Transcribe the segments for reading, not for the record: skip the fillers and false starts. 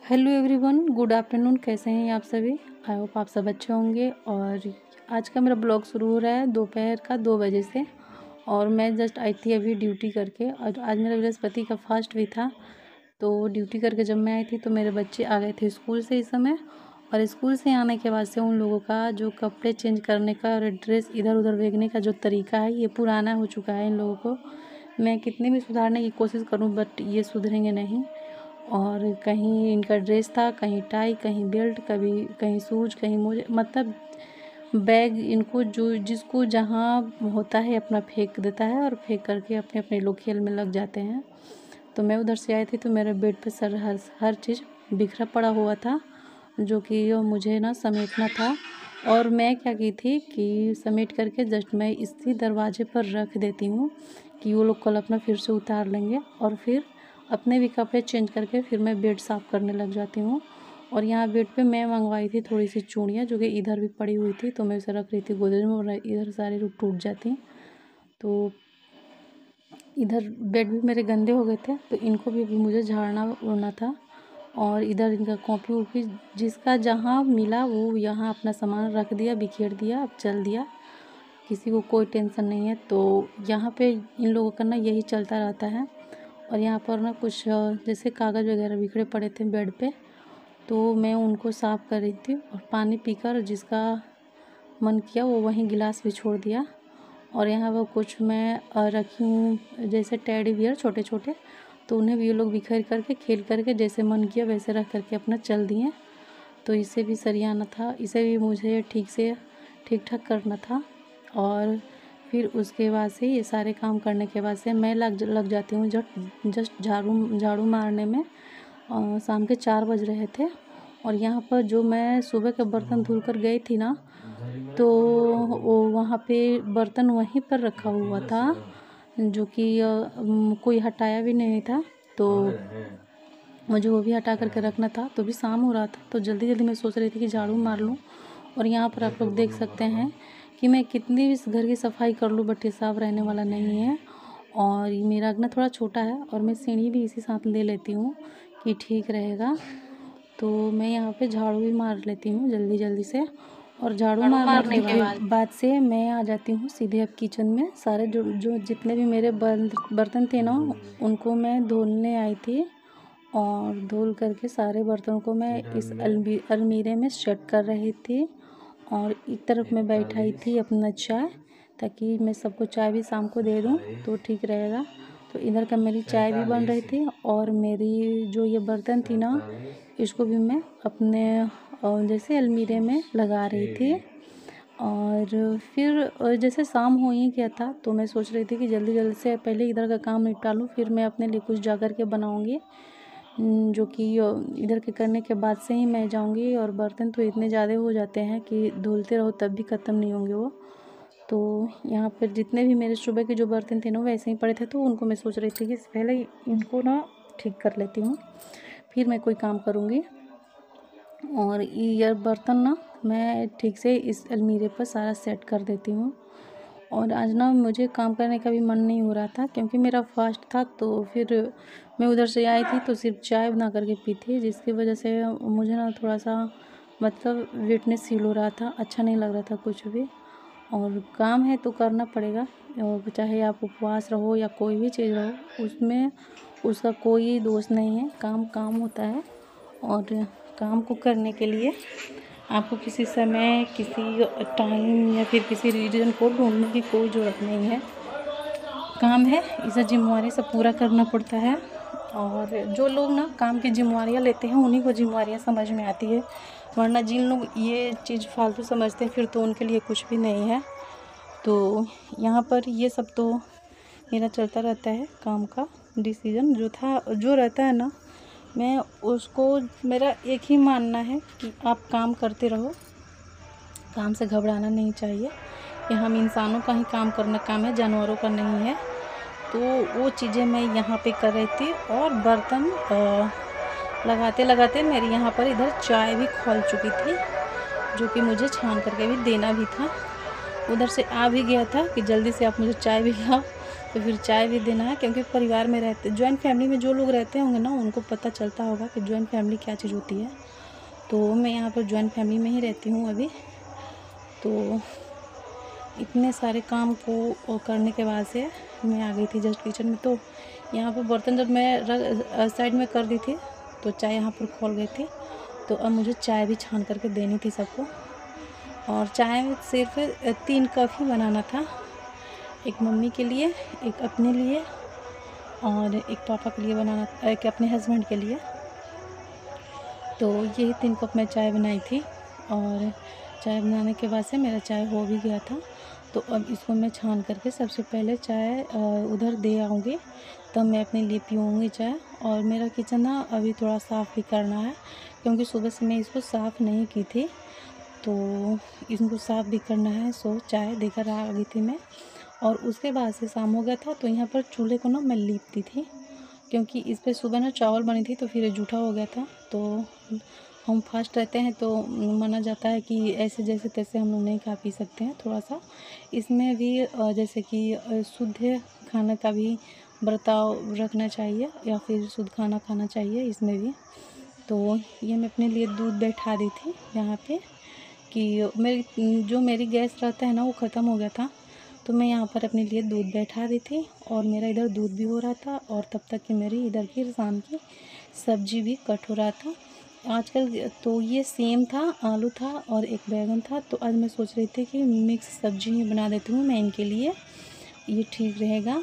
Hello everyone, good afternoon. कैसे हैं आप सभी? आई होप आप सब अच्छे होंगे। और आज का मेरा ब्लॉग शुरू हो रहा है दोपहर का 2 बजे से। और मैं जस्ट आई थी अभी ड्यूटी करके, और आज मेरा बृहस्पति का फास्ट भी था। तो ड्यूटी करके जब मैं आई थी तो मेरे बच्चे आ गए थे स्कूल से इस समय। और स्कूल से आने के बाद से उन लोगों का जो कपड़े चेंज करने का और ड्रेस इधर उधर फेंकने का जो तरीका है, ये पुराना हो चुका है इन लोगों को। मैं कितनी भी सुधारने की कोशिश करूँ बट ये सुधरेंगे नहीं। और कहीं इनका ड्रेस था, कहीं टाई, कहीं बेल्ट, कभी कहीं शूज, कहीं मोजे, मतलब बैग इनको जो जिसको जहाँ होता है अपना फेंक देता है और फेंक करके अपने अपने लोग खेल में लग जाते हैं। तो मैं उधर से आई थी तो मेरे बेड पे सर हर चीज़ बिखरा पड़ा हुआ था, जो कि मुझे ना समेटना था। और मैं क्या की थी कि समेट करके जस्ट मैं इसी दरवाजे पर रख देती हूँ कि वो लोग कल अपना फिर से उतार लेंगे। और फिर अपने भी कपड़े चेंज करके फिर मैं बेड साफ़ करने लग जाती हूँ। और यहाँ बेड पे मैं मंगवाई थी थोड़ी सी चूड़ियाँ, जो कि इधर भी पड़ी हुई थी, तो मैं उसे रख रही थी गोदरेज में, और इधर सारी रुक टूट जाती। तो इधर बेड भी मेरे गंदे हो गए थे, तो इनको भी अभी मुझे झाड़ना उड़ना था। और इधर इनका कॉपी वॉपी जिसका जहाँ मिला वो यहाँ अपना सामान रख दिया, बिखेर दिया, अब चल दिया। किसी को कोई टेंशन नहीं है। तो यहाँ पे इन लोगों का ना यही चलता रहता है। और यहाँ पर ना कुछ जैसे कागज़ वगैरह बिखरे पड़े थे बेड पे, तो मैं उनको साफ़ कर रही थी। और पानी पीकर जिसका मन किया वो वहीं गिलास भी छोड़ दिया। और यहाँ पर कुछ मैं रखी हूँ जैसे टेडी बियर छोटे छोटे, तो उन्हें भी ये लोग बिखेर करके खेल करके जैसे मन किया वैसे रख करके अपना चल दिए। तो इसे भी सरियाना था, इसे भी मुझे ठीक ठाक करना था। और फिर उसके बाद से ये सारे काम करने के बाद से मैं लग जाती हूँ जस्ट झाड़ू मारने में। शाम के 4 बज रहे थे। और यहाँ पर जो मैं सुबह के बर्तन धुल कर गई थी ना, तो वो वहाँ पे बर्तन वहीं पर रखा हुआ था, जो कि कोई हटाया भी नहीं था। तो मुझे वो भी हटा करके रखना था। तो भी शाम हो रहा था, तो जल्दी जल्दी मैं सोच रही थी कि झाड़ू मार लूँ। और यहाँ पर आप लोग देख सकते हैं कि मैं कितनी भी इस घर की सफाई कर लूँ बट ये साफ़ रहने वाला नहीं है। और ये मेरा अगना थोड़ा छोटा है, और मैं सीढ़ी भी इसी साथ ले लेती हूँ कि ठीक रहेगा। तो मैं यहाँ पे झाड़ू भी मार लेती हूँ जल्दी जल्दी से। और झाड़ू मारने के बाद से मैं आ जाती हूँ सीधे अब किचन में। सारे जो जो जितने भी मेरे बर्तन थे ना, उनको मैं धुलने आई थी। और धुल करके सारे बर्तनों को मैं इस अलमीरे में सेट कर रही थी। और एक तरफ मैं बैठाई थी अपना चाय, ताकि मैं सबको चाय भी शाम को दे दूँ तो ठीक रहेगा। तो इधर का मेरी चाय भी बन रही थी, और मेरी जो ये बर्तन थी ना, इसको भी मैं अपने जैसे अलमीरे में लगा रही थी। और फिर जैसे शाम हो ही गया था, तो मैं सोच रही थी कि जल्दी जल्दी से पहले इधर का काम निपटा लूँ, फिर मैं अपने लिए कुछ जा कर के बनाऊँगी, जो कि इधर के करने के बाद से ही मैं जाऊंगी। और बर्तन तो इतने ज़्यादा हो जाते हैं कि धुलते रहो तब भी ख़त्म नहीं होंगे वो। तो यहाँ पर जितने भी मेरे सुबह के जो बर्तन थे ना वैसे ही पड़े थे, तो उनको मैं सोच रही थी कि पहले इनको ना ठीक कर लेती हूँ, फिर मैं कोई काम करूँगी। और ये बर्तन ना मैं ठीक से इस अलमीरे पर सारा सेट कर देती हूँ। और आज ना मुझे काम करने का भी मन नहीं हो रहा था, क्योंकि मेरा फास्ट था। तो फिर मैं उधर से आई थी तो सिर्फ चाय बना करके पी थी, जिसकी वजह से मुझे ना थोड़ा सा मतलब वीकनेस फील हो रहा था, अच्छा नहीं लग रहा था कुछ भी। और काम है तो करना पड़ेगा, और चाहे आप उपवास रहो या कोई भी चीज़ रहो, उसमें उसका कोई दोष नहीं है। काम काम होता है, और काम को करने के लिए आपको किसी समय, किसी टाइम या फिर किसी रीज़न को ढूंढने की कोई ज़रूरत नहीं है। काम है, इसे जिम्मेवारी से पूरा करना पड़ता है। और जो लोग ना काम की जिम्मेवारियाँ लेते हैं उन्हीं को जिम्मेवारियाँ समझ में आती है, वरना जिन लोग ये चीज़ फालतू समझते हैं फिर तो उनके लिए कुछ भी नहीं है। तो यहाँ पर ये सब तो मेरा चलता रहता है। काम का डिसीज़न जो रहता है ना, मैं उसको, मेरा एक ही मानना है कि आप काम करते रहो, काम से घबराना नहीं चाहिए। कि हम इंसानों का ही काम करना काम है, जानवरों का नहीं है। तो वो चीज़ें मैं यहाँ पे कर रही थी। और बर्तन लगाते लगाते मेरी यहाँ पर इधर चाय भी खौल चुकी थी, जो कि मुझे छान करके भी देना भी था। उधर से आ भी गया था कि जल्दी से आप मुझे चाय भी लाओ, तो फिर चाय भी देना है, क्योंकि परिवार में रहते, जॉइंट फैमिली में जो लोग रहते होंगे ना उनको पता चलता होगा कि जॉइंट फैमिली क्या चीज़ होती है। तो मैं यहाँ पर जॉइंट फैमिली में ही रहती हूँ अभी। तो इतने सारे काम को करने के बाद से मैं आ गई थी जस्ट किचन में। तो यहाँ पर बर्तन जब मैं साइड में कर दी थी तो चाय यहाँ पर खोल गई थी। तो अब मुझे चाय भी छान करके देनी थी सबको। और चाय सिर्फ 3 कप ही बनाना था, एक मम्मी के लिए, एक अपने लिए और एक पापा के लिए बनाना, एक अपने हस्बैंड के लिए। तो यही 3 कप मैं चाय बनाई थी। और चाय बनाने के बाद से मेरा चाय हो भी गया था। तो अब इसको मैं छान करके सबसे पहले चाय उधर दे आऊँगी, तब मैं अपने लिए पीऊँगी चाय। और मेरा किचन ना अभी थोड़ा साफ़ भी करना है, क्योंकि सुबह से मैं इसको साफ़ नहीं की थी, तो इनको साफ़ भी करना है। सो चाय देकर आ गई थी मैं। और उसके बाद से शाम हो गया था, तो यहाँ पर चूल्हे को ना मैं लीपती थी, क्योंकि इस पर सुबह ना चावल बनी थी तो फिर जूठा हो गया था। तो हम फास्ट रहते हैं तो माना जाता है कि ऐसे जैसे तैसे हम लोग नहीं खा पी सकते हैं। थोड़ा सा इसमें भी जैसे कि शुद्ध खाने का भी बर्ताव रखना चाहिए, या फिर शुद्ध खाना खाना चाहिए इसमें भी। तो ये मैं अपने लिए दूध बैठा दी थी यहाँ पे, कि मेरी गैस रहता है ना वो ख़त्म हो गया था। तो मैं यहाँ पर अपने लिए दूध बैठा दी थी, और मेरा इधर दूध भी हो रहा था, और तब तक कि मेरी इधर की शाम की सब्ज़ी भी कट हो रहा था। आजकल तो ये सेम था, आलू था और एक बैगन था। तो आज मैं सोच रही थी कि मिक्स सब्ज़ी ही बना देती हूँ मैं इनके लिए, ये ठीक रहेगा।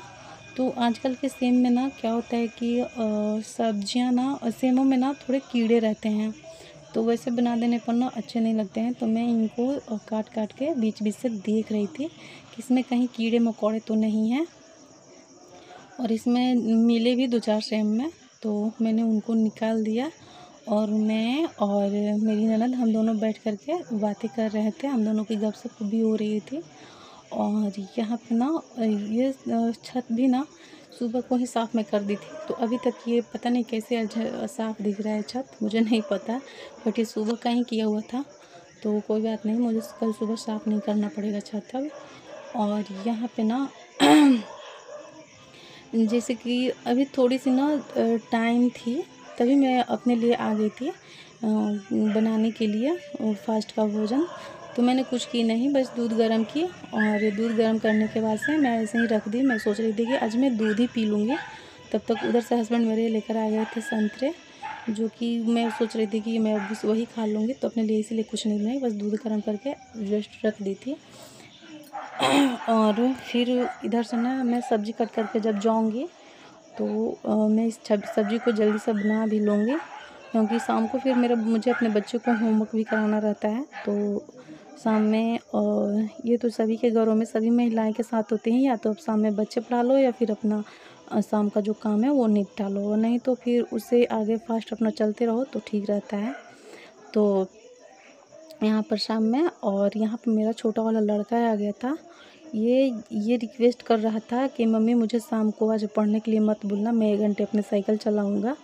तो आजकल के सेम में ना क्या होता है कि सब्जियां ना सेमों में ना थोड़े कीड़े रहते हैं, तो वैसे बना देने पर ना अच्छे नहीं लगते हैं। तो मैं इनको काट काट के बीच बीच से देख रही थी कि इसमें कहीं कीड़े मकोड़े तो नहीं हैं। और इसमें मिले भी 2-4 सेम में, तो मैंने उनको निकाल दिया। और मैं और मेरी ननद हम दोनों बैठ कर के बातें कर रहे थे, हम दोनों की गपशप भी हो रही थी। और यहाँ पे ना ये छत भी ना सुबह को ही साफ़ मैं कर दी थी, तो अभी तक ये पता नहीं कैसे आज साफ़ दिख रहा है छत, मुझे नहीं पता, बट ये सुबह का ही किया हुआ था। तो कोई बात नहीं, मुझे कल सुबह साफ़ नहीं करना पड़ेगा छत अब। और यहाँ पे ना जैसे कि अभी थोड़ी सी ना टाइम थी, तभी मैं अपने लिए आ गई थी बनाने के लिए फास्ट का भोजन। तो मैंने कुछ की नहीं, बस दूध गर्म की, और दूध गर्म करने के बाद से मैं ऐसे ही रख दी। मैं सोच रही थी कि आज मैं दूध ही पी लूँगी। तब तक उधर से हस्बैंड मेरे लेकर आ गए थे संतरे, जो कि मैं सोच रही थी कि मैं बस वही खा लूँगी, तो अपने लिए इसीलिए कुछ नहीं बनाई, बस दूध गर्म करके जस्ट रख दी थी। और फिर इधर से ना मैं सब्ज़ी कट करके जब जाऊँगी तो मैं इस सब्ज़ी को जल्दी से बना भी लूँगी, क्योंकि शाम को फिर मुझे अपने बच्चों को होमवर्क भी कराना रहता है। तो शाम में ये तो सभी के घरों में सभी महिलाएं के साथ होते हैं, या तो अब शाम में बच्चे पढ़ा लो या फिर अपना शाम का जो काम है वो निपटा लो, नहीं तो फिर उससे आगे फास्ट अपना चलते रहो तो ठीक रहता है। तो यहाँ पर शाम में, और यहाँ पर मेरा छोटा वाला लड़का आ गया था। ये रिक्वेस्ट कर रहा था कि मम्मी मुझे शाम को आज पढ़ने के लिए मत भूलना, मैं 1 घंटे अपने साइकिल चलाऊँगा।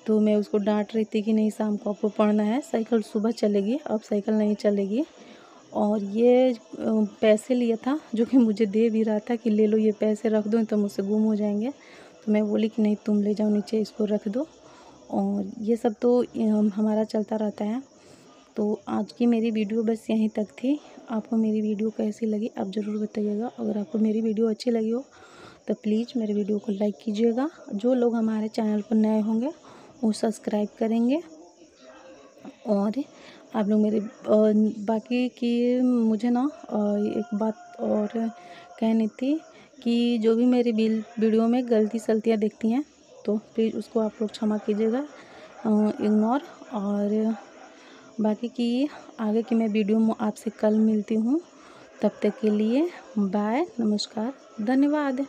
तो मैं उसको डांट रही थी कि नहीं, शाम को आपको पढ़ना है, साइकिल सुबह चलेगी, अब साइकिल नहीं चलेगी। और ये पैसे लिया था, जो कि मुझे दे भी रहा था कि ले लो ये पैसे, रख दो तो मुझसे गुम हो जाएंगे। तो मैं बोली कि नहीं, तुम ले जाओ नीचे, इसको रख दो। और ये सब तो हमारा चलता रहता है। तो आज की मेरी वीडियो बस यहीं तक थी। आपको मेरी वीडियो कैसी लगी आप ज़रूर बताइएगा। अगर आपको मेरी वीडियो अच्छी लगी हो तो प्लीज़ मेरे वीडियो को लाइक कीजिएगा। जो लोग हमारे चैनल पर नए होंगे वो सब्सक्राइब करेंगे। और आप लोग मेरे बाकी की मुझे ना एक बात और कहनी थी कि जो भी मेरी वीडियो में गलती सलतियाँ दिखती हैं तो प्लीज़ उसको आप लोग क्षमा कीजिएगा, इग्नोर। और बाकी की आगे की मैं वीडियो में आपसे कल मिलती हूँ। तब तक के लिए बाय, नमस्कार, धन्यवाद।